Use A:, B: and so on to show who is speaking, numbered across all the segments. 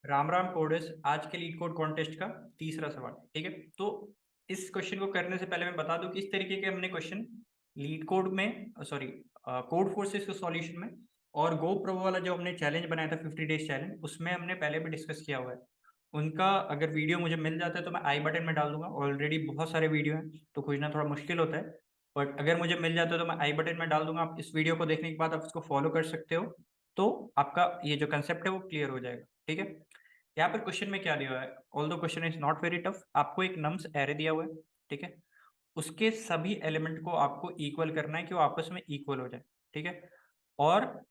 A: राम राम कोडेस। आज के leet code contest का तीसरा सवाल। ठीक है, तो इस क्वेश्चन को करने से पहले मैं बता दूं कि इस तरीके के हमने क्वेश्चन लीड कोड में, सॉरी, कोड फोर्सेस के सॉल्यूशन में और गो प्रो वाला जो हमने चैलेंज बनाया था 50 डेज चैलेंज, उसमें हमने पहले भी डिस्कस किया हुआ है। उनका अगर वीडियो मुझे मिल जाता है तो मैं आई बटन में डाल दूंगा। ऑलरेडी बहुत सारे वीडियो हैं तो खोजना थोड़ा मुश्किल होता है, बट अगर मुझे मिल जाता है तो मैं आई बटन में डाल दूंगा। आप इस वीडियो को देखने के बाद आप इसको फॉलो कर सकते हो, तो आपका ये जो कंसेप्ट है वो क्लियर हो जाएगा। ठीक है, यहाँ पर क्वेश्चन में क्या दिया हुआ है? All the question is not very tough. आपको एक नम्स एरे दिया हुआ है, ठीक है, उसके सभी एलिमेंट को आपको इक्वल करना है कि वो आपस में इक्वल हो जाए। ठीक है, और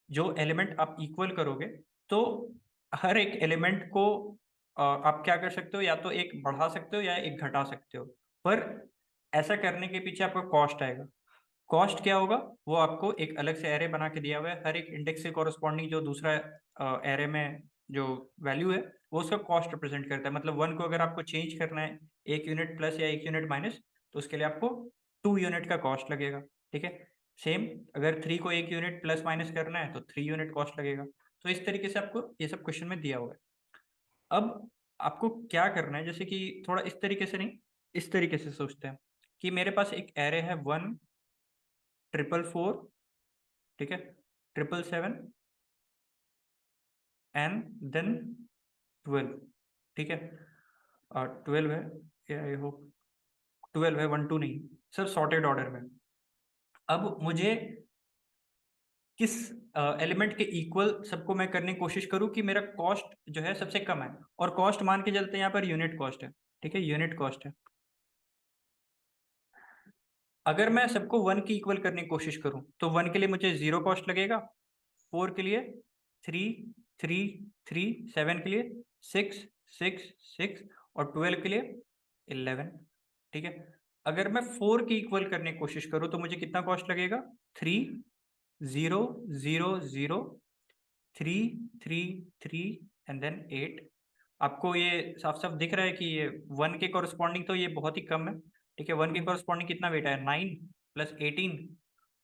A: जो एलिमेंट आप इक्वल करोगे तो हर एक एलिमेंट को आप क्या कर सकते हो, या तो एक बढ़ा सकते हो या एक घटा सकते हो। पर ऐसा करने के पीछे आपको कॉस्ट आएगा। कॉस्ट क्या होगा? वो आपको एक अलग से एरे बना के दिया हुआ है। हर एक इंडेक्स के कॉरस्पॉन्डिंग जो दूसरा एरे में जो वैल्यू है वो उसका कॉस्ट रिप्रेजेंट करता है। मतलब वन को अगर आपको चेंज करना है 1 यूनिट प्लस या 1 यूनिट माइनस, तो उसके लिए आपको 2 यूनिट का कॉस्ट लगेगा। ठीक है, सेम अगर 3 को 1 यूनिट प्लस माइनस करना है तो 3 यूनिट कॉस्ट लगेगा। तो इस तरीके से आपको ये सब क्वेश्चन में दिया हुआ है। अब आपको क्या करना है, जैसे कि थोड़ा इस तरीके से नहीं, इस तरीके से सोचते हैं कि मेरे पास एक एरे है 1 4 4, ठीक है, 7 7 एंड देन 12। ठीक है, और 12 है, आई होप 12 है, 1 2 नहीं, सब सॉर्टेड ऑर्डर में। अब मुझे किस एलिमेंट के इक्वल सबको मैं करने की कोशिश करूं कि मेरा कॉस्ट जो है सबसे कम है। और कॉस्ट मान के चलते हैं, यहाँ पर यूनिट कॉस्ट है। ठीक है, यूनिट कॉस्ट है। अगर मैं सबको 1 की इक्वल करने की कोशिश करूं तो 1 के लिए मुझे 0 कॉस्ट लगेगा, 4 के लिए 3 3 3, 7 के लिए 6 6 6 और 12 के लिए 11। ठीक है, अगर मैं 4 की इक्वल करने की कोशिश करूं तो मुझे कितना कॉस्ट लगेगा? 3 0 0 0, 3 3 3 एंड देन 8। आपको ये साफ साफ दिख रहा है कि ये 1 के कॉरस्पॉन्डिंग तो ये बहुत ही कम है। ठीक है, 1 के कॉरस्पॉन्डिंग कितना वेट है? 9 + 18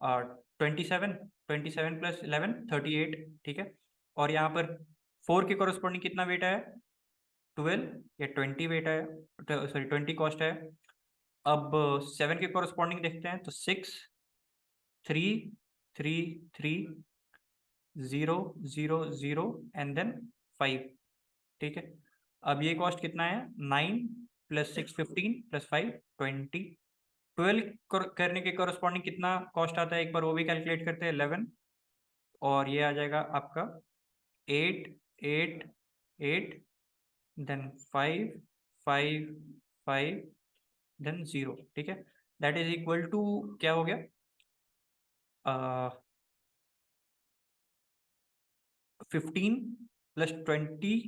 A: और 27, 27 + 11 38। ठीक है, और यहाँ पर 4 के कॉरस्पॉन्डिंग कितना वेट है? 12 या 20 वेट है, सॉरी 20 कॉस्ट है। अब 7 के कॉरस्पॉन्डिंग देखते हैं तो 6 3 3 3 0 0 0 एंड देन 5। ठीक है, अब ये कॉस्ट कितना है? 9 + 6 15 + 5 20। 12 करने के कॉरस्पॉन्डिंग कितना कॉस्ट आता है, एक बार वो भी कैलकुलेट करते हैं। 11, और ये आ जाएगा आपका 8 8 8, देन 5 5 5, देन 0। ठीक है, दैट इज इक्वल टू क्या हो गया? 15 + 24,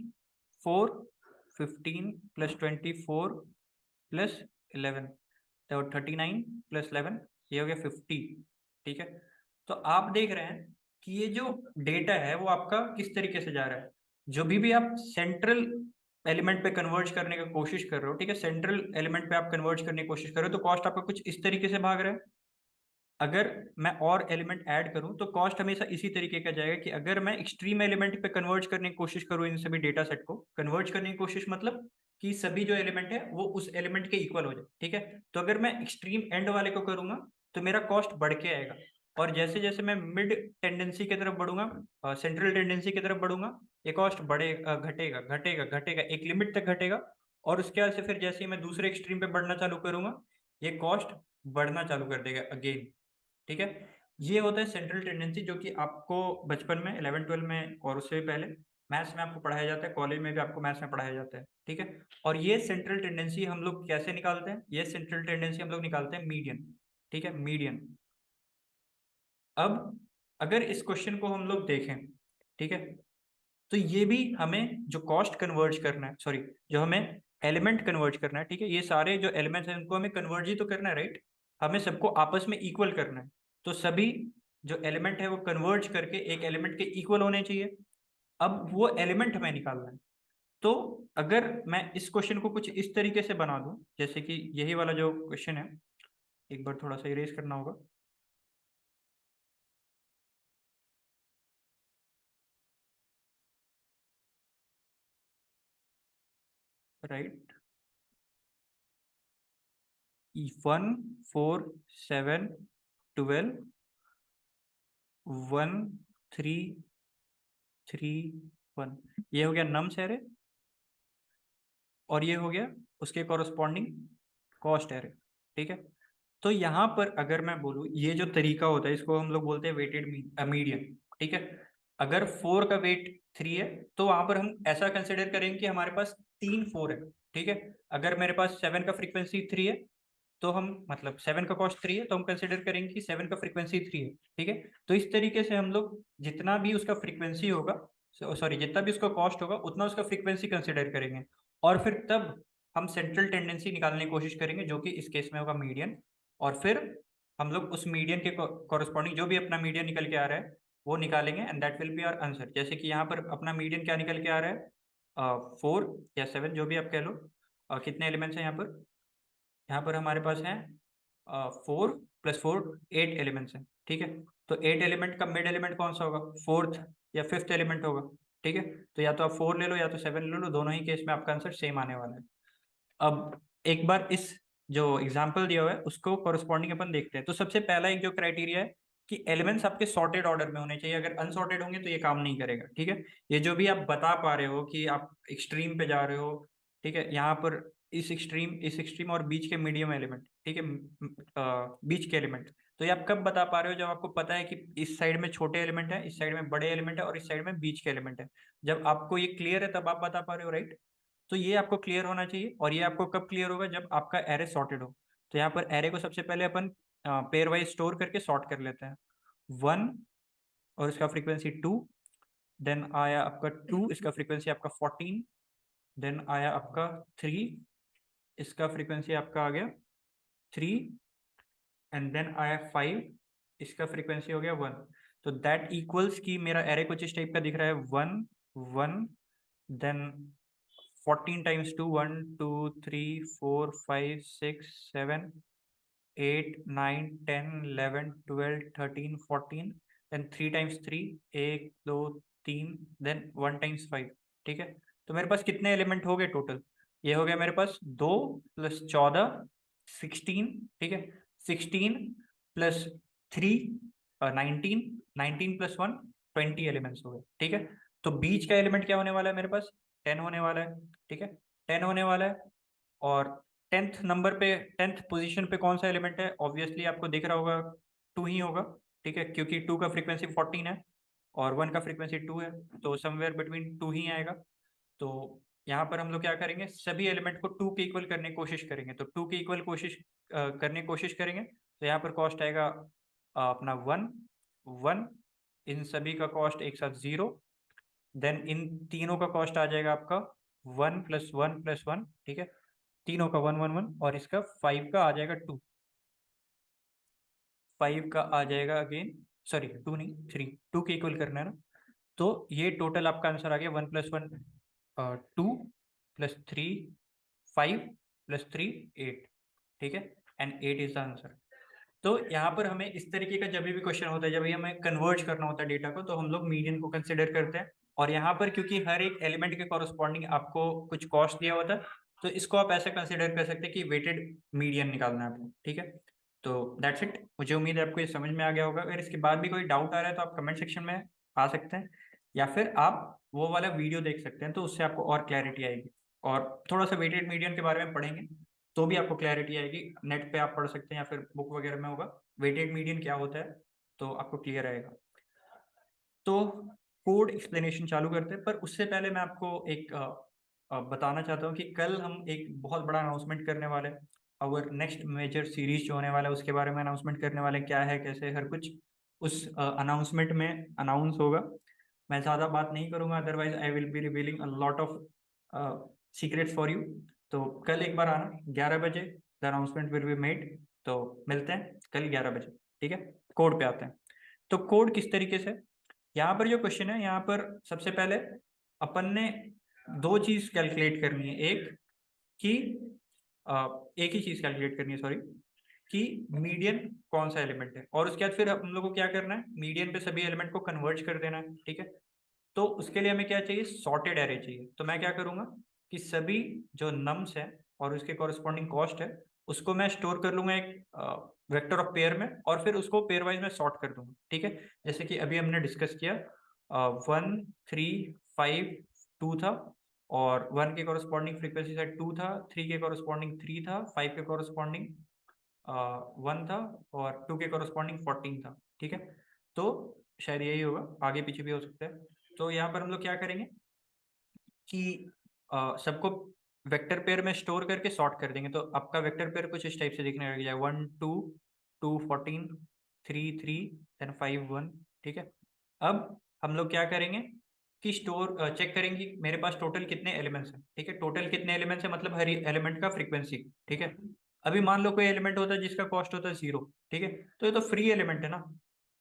A: 15 + 24 + 11, तो 39 + 11, ये हो गया 50। ठीक है, तो आप देख रहे हैं कि ये जो डेटा है वो आपका किस तरीके से जा रहा है। जो भी आप सेंट्रल एलिमेंट पे कन्वर्ज करने की कोशिश कर रहे हो, ठीक है, सेंट्रल एलिमेंट पे आप कन्वर्ज करने की कोशिश कर रहे हो तो कॉस्ट आपका कुछ इस तरीके से भाग रहा है। अगर मैं और एलिमेंट ऐड करूं तो कॉस्ट हमेशा इसी तरीके का जाएगा कि अगर मैं एक्सट्रीम एलिमेंट पे कन्वर्ज करने की कोशिश करूं, इन सभी डेटा सेट को कन्वर्ज करने की कोशिश, मतलब कि सभी जो एलिमेंट है वो उस एलिमेंट के इक्वल हो जाए। ठीक है, तो अगर मैं एक्सट्रीम एंड वाले को करूंगा तो मेरा कॉस्ट बढ़ के आएगा। और जैसे जैसे मैं मिड टेंडेंसी की तरफ बढ़ूंगा, सेंट्रल टेंडेंसी की तरफ बढ़ूंगा, ये कॉस्ट बढ़ेगा, घटेगा घटेगा घटेगा, एक लिमिट तक घटेगा। और उसके बाद से फिर जैसे ही मैं दूसरे एक्सट्रीम पे बढ़ना चालू करूंगा, ये कॉस्ट बढ़ना चालू कर देगा अगेन। ठीक है, ये होता है सेंट्रल टेंडेंसी, जो कि आपको बचपन में 11 12 में और उससे भी पहले मैथ्स में आपको पढ़ाया जाता है, कॉलेज में भी आपको मैथ्स में पढ़ाया जाता है। ठीक है, और ये सेंट्रल टेंडेंसी हम लोग कैसे निकालते हैं? ये सेंट्रल टेंडेंसी हम लोग निकालते हैं मीडियन। ठीक है, मीडियन। अब अगर इस क्वेश्चन को हम लोग देखें, ठीक है, तो ये भी हमें जो कॉस्ट कन्वर्ज करना है, सॉरी, जो हमें एलिमेंट कन्वर्ज करना है, ठीक है, ये सारे जो एलिमेंट्स हैं उनको हमें कन्वर्ज ही तो करना है, राइट? हमें सबको आपस में इक्वल करना है। तो सभी जो एलिमेंट है वो कन्वर्ज करके एक एलिमेंट के इक्वल होने चाहिए। अब वो एलिमेंट हमें निकालना है। तो अगर मैं इस क्वेश्चन को कुछ इस तरीके से बना दूं, जैसे कि यही वाला जो क्वेश्चन है, एक बार थोड़ा सा इरेज करना होगा। राइट 1 4 7 12 1 3 3 1, ये हो गया नम्स एरे और ये हो गया उसके कॉरस्पॉन्डिंग कॉस्ट एरे। ठीक है, तो यहाँ पर अगर मैं बोलूँ ये जो तरीका होता है इसको हम लोग बोलते हैं वेटेड मीडियन। ठीक है, अगर 4 का वेट 3 है तो वहां पर हम ऐसा कंसिडर करेंगे कि हमारे पास 3 4 है। ठीक है, अगर मेरे पास 7 का फ्रीक्वेंसी 3 है तो हम मतलब 7 का कॉस्ट 3 है तो हम कंसिडर करेंगे कि 7 का फ्रीक्वेंसी 3 है। ठीक है, तो इस तरीके से हम लोग जितना भी उसका फ्रीक्वेंसी होगा, सॉरी जितना भी उसका कॉस्ट होगा उतना उसका फ्रीक्वेंसी कंसिडर करेंगे और फिर तब हम सेंट्रल टेंडेंसी निकालने की कोशिश करेंगे जो कि इस केस में होगा मीडियन। और फिर हम लोग उस मीडियन के कॉरस्पॉन्डिंग जो भी अपना मीडियन निकल के आ रहा है वो निकालेंगे and that will be our answer. जैसे कि यहाँ पर अपना मीडियन क्या निकल के आ रहा है 4 या 7 जो भी आप कह लो। कितने एलिमेंट्स हैं यहाँ पर हमारे पास हैं 4 + 4 8 एलिमेंट्स हैं। ठीक है, तो 8 एलिमेंट का मिड एलिमेंट कौन सा होगा, फोर्थ या फिफ्थ एलिमेंट होगा। ठीक है, तो या तो आप 4 ले लो या तो 7 ले लो, दोनों ही केस में आपका आंसर सेम आने वाला है। अब एक बार इस जो एग्जाम्पल दिया हुआ है उसको कॉरस्पॉन्डिंग अपन देखते हैं। तो सबसे पहला एक जो क्राइटेरिया है कि एलिमेंट्स आपके सॉर्टेड ऑर्डर में होने चाहिए, अगर अनसॉर्टेड होंगे तो ये काम नहीं करेगा। ठीक है, ये जो भी आप बता पा रहे हो कि आप एक्सट्रीम पे जा रहे हो, ठीक है, यहाँ पर इस एक्सट्रीम और बीच के मीडियम एलिमेंट, ठीक है, बीच के एलिमेंट, तो ये आप कब बता पा रहे हो, जब आपको पता है कि इस साइड में छोटे एलिमेंट है, इस साइड में बड़े एलिमेंट है और इस साइड में बीच के एलिमेंट है। जब आपको ये क्लियर है तब आप बता पा रहे हो, राइट। तो ये आपको क्लियर होना चाहिए और ये आपको कब क्लियर होगा, जब आपका एरे सॉर्टेड हो। तो यहाँ पर एरे को सबसे पहले अपन पेयर वाइज स्टोर करके सॉर्ट कर लेते हैं। 1 और इसका फ्रीक्वेंसी 2, देन आया आपका 2, इसका फ्रीक्वेंसी आपका 14, देन आया आपका 3, इसका फ्रीक्वेंसी आपका आ गया 3, एंड देन आया 5, इसका फ्रीक्वेंसी हो गया 1। तो दैट इक्वल्स की मेरा एरे कुछ इस टाइप का दिख रहा है, 1 1, then 14 times 2 1 2 3 4 5 6 7 8 9 10 11 12 13 14, then 3 times 3 1 2 3, then 1 times 5। ठीक है, तो मेरे पास कितने एलिमेंट हो गए टोटल, ये हो गया मेरे पास 2 + 14 16। ठीक है, 16 + 3 19, 19 + 1 20 एलिमेंट्स हो गए। ठीक है, तो बीच का एलिमेंट क्या होने वाला है मेरे पास, 10 होने वाला है। ठीक है, 10 होने वाला है और 10th नंबर पे 10th पोजीशन पे कौन सा एलिमेंट है, ऑब्वियसली आपको दिख रहा होगा 2 ही होगा। ठीक है, क्योंकि 2 का फ्रीक्वेंसी 14 है और 1 का फ्रीक्वेंसी 2 है, तो समवेयर बिटवीन 2 ही आएगा। तो यहाँ पर हम लोग क्या करेंगे, सभी एलिमेंट को 2 के इक्वल करने की कोशिश करेंगे। तो 2 के इक्वल करने की कोशिश करेंगे तो यहाँ पर कॉस्ट आएगा अपना 1 1, इन सभी का कॉस्ट एक साथ 0, देन इन तीनों का कॉस्ट आ जाएगा आपका 1 + 1 + 1। ठीक है, तीनों का 1 1 1 और इसका 5 का आ जाएगा 2, 5 का आ जाएगा अगेन, सॉरी 2 नहीं 3, 2 के इक्वल करना है ना। तो ये टोटल आपका आंसर आ गया 1 + 1 2 + 3 5 + 3 8। ठीक है, एंड 8 इज द आंसर। तो यहाँ पर हमें इस तरीके का जब भी क्वेश्चन होता है, जब भी हमें कन्वर्ज करना होता है डेटा को, तो हम लोग मीडियन को कंसिडर करते हैं। और यहाँ पर क्योंकि हर एक एलिमेंट के कॉरस्पॉन्डिंग आपको कुछ कॉस्ट दिया होता है, तो इसको आप ऐसे कंसिडर कर सकते हैं कि वेटेड मीडियन निकालना है आपको। ठीक है, तो दैट्स इट। मुझे उम्मीद है आपको ये समझ में आ गया होगा। अगर इसके बाद भी कोई डाउट आ रहा है तो आप कमेंट सेक्शन में आ सकते हैं या फिर आप वो वाला वीडियो देख सकते हैं, तो उससे आपको और क्लैरिटी आएगी। और थोड़ा सा वेटेड मीडियन के बारे में पढ़ेंगे तो भी आपको क्लैरिटी आएगी। नेट पे आप पढ़ सकते हैं या फिर बुक वगैरह में होगा वेटेड मीडियन क्या होता है, तो आपको क्लियर आएगा। तो कोड एक्सप्लेनेशन चालू करते हैं, पर उससे पहले मैं आपको एक बताना चाहता हूँ कि कल हम एक बहुत बड़ा अनाउंसमेंट करने वाले हैं। और नेक्स्ट मेजर सीरीज जो होने वाला है उसके बारे में अनाउंसमेंट करने वाले हैं, क्या है कैसे हर कुछ उस अनाउंसमेंट में अनाउंस होगा। मैं ज़्यादा बात नहीं करूंगा, otherwise I will be revealing a lot of secrets for you. तो कल एक बार आना 11 बजे, the announcement will be made. तो मिलते हैं कल 11 बजे। ठीक है, कोड पे आते हैं। तो कोड किस तरीके से, यहाँ पर जो क्वेश्चन है, यहाँ पर सबसे पहले अपन ने दो चीज कैलकुलेट करनी है। एक कि एक ही चीज कैलकुलेट करनी है, सॉरी, कि मीडियन कौन सा एलिमेंट है, और उसके बाद फिर हम लोग को क्या करना है, मीडियन पे सभी एलिमेंट को कन्वर्ज कर देना है। ठीक है, तो उसके लिए हमें क्या चाहिए, सॉर्टेड एरे चाहिए। तो मैं क्या करूंगा कि सभी जो नम्स है और उसके कॉरस्पॉन्डिंग कॉस्ट है उसको मैं स्टोर कर लूंगा एक वेक्टर ऑफ पेयर में, और फिर उसको पेयर वाइज में सॉर्ट कर दूंगा। ठीक है, जैसे कि अभी हमने डिस्कस किया 1 3 5 2 था, और 1 के कॉरस्पॉन्डिंग फ्रीक्वेंसी सेट 2 था, 3 के कॉरस्पॉन्डिंग 3 था, 5 के कॉरस्पॉन्डिंग 1 था, और 2 के कॉरस्पॉन्डिंग 14 था। ठीक है, तो शायद यही होगा, आगे पीछे भी हो सकता है। तो यहाँ पर हम लोग क्या करेंगे कि सबको वेक्टर पेयर में स्टोर करके सॉर्ट कर देंगे। तो आपका वेक्टर पेयर कुछ इस टाइप से दिखने लग जाए, 1 2 2 14 3 3 देन 5 1। ठीक है, अब हम लोग क्या करेंगे कि स्टोर चेक करेंगे कि मेरे पास टोटल कितने एलिमेंट्स हैं। ठीक है, टोटल कितने एलिमेंट्स हैं मतलब हर एलिमेंट का फ्रीक्वेंसी। ठीक है, अभी मान लो कोई एलिमेंट होता है जिसका कॉस्ट होता है 0। ठीक है, तो ये तो फ्री एलिमेंट है ना।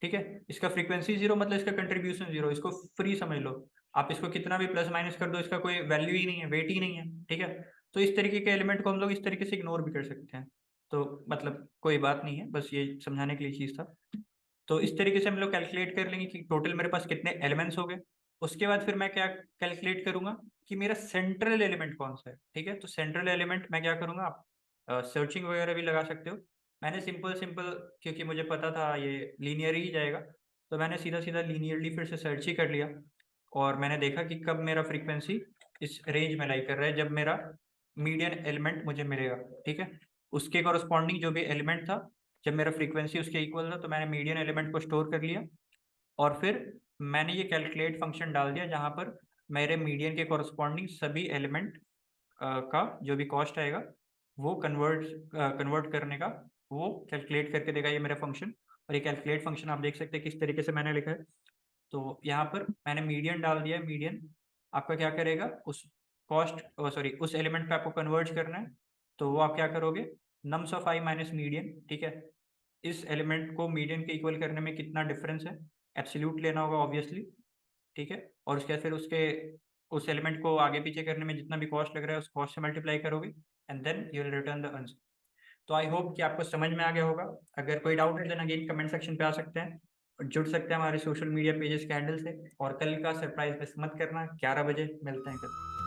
A: ठीक है, इसका फ्रीक्वेंसी 0 मतलब इसका कंट्रीब्यूशन 0, इसको फ्री समझ लो। आप इसको कितना भी प्लस माइनस कर दो, इसका कोई वैल्यू ही नहीं है, वेट ही नहीं है। ठीक है, तो इस तरीके के एलिमेंट को हम लोग इस तरीके से इग्नोर भी कर सकते हैं। तो मतलब कोई बात नहीं है, बस ये समझाने के लिए चीज था। तो इस तरीके से हम लोग कैलकुलेट कर लेंगे कि टोटल मेरे पास कितने एलिमेंट्स हो गए। उसके बाद फिर मैं क्या कैलकुलेट करूंगा कि मेरा सेंट्रल एलिमेंट कौन सा है। ठीक है, तो सेंट्रल एलिमेंट मैं क्या करूंगा, आप सर्चिंग वगैरह भी लगा सकते हो। मैंने सिंपल सिंपल, क्योंकि मुझे पता था ये लीनियर ही जाएगा, तो मैंने सीधा सीधा लीनियरली फिर से सर्च ही कर लिया, और मैंने देखा कि कब मेरा फ्रीक्वेंसी इस रेंज में लाई कर रहा है, जब मेरा मीडियन एलिमेंट मुझे मिलेगा। ठीक है, उसके कॉरस्पॉन्डिंग जो भी एलिमेंट था, जब मेरा फ्रीक्वेंसी उसके इक्वल था, तो मैंने मीडियन एलिमेंट को स्टोर कर लिया, और फिर मैंने ये कैलकुलेट फंक्शन डाल दिया जहां पर मेरे मीडियन के कॉरस्पॉन्डिंग सभी एलिमेंट का जो भी कॉस्ट आएगा वो कन्वर्ट करने का वो कैलकुलेट करके देगा ये मेरा फंक्शन। और ये कैलकुलेट फंक्शन आप देख सकते हैं किस तरीके से मैंने लिखा है। तो यहाँ पर मैंने मीडियन डाल दिया है। मीडियन आपका क्या करेगा, उस कॉस्ट सॉरी उस एलिमेंट पे आपको कन्वर्ट करना है, तो वो आप क्या करोगे, nums of I minus median. ठीक है, इस एलिमेंट को मीडियन के इक्वल करने में कितना डिफरेंस है, एब्सोल्यूट लेना होगा ऑब्वियसली। ठीक है, और उसके बाद फिर उसके उस एलिमेंट को आगे पीछे करने में जितना भी कॉस्ट लग रहा है उस कॉस्ट से मल्टीप्लाई करोगे, and then you will return the answer. तो आई होप कि आपको समझ में आ गया होगा। अगर कोई डाउट है देन अगेन कमेंट सेक्शन पे आ सकते हैं, और जुड़ सकते हैं हमारे सोशल मीडिया पेजेस के हैंडल से। और कल का सरप्राइज मिस मत करना, 11 बजे मिलते हैं कल।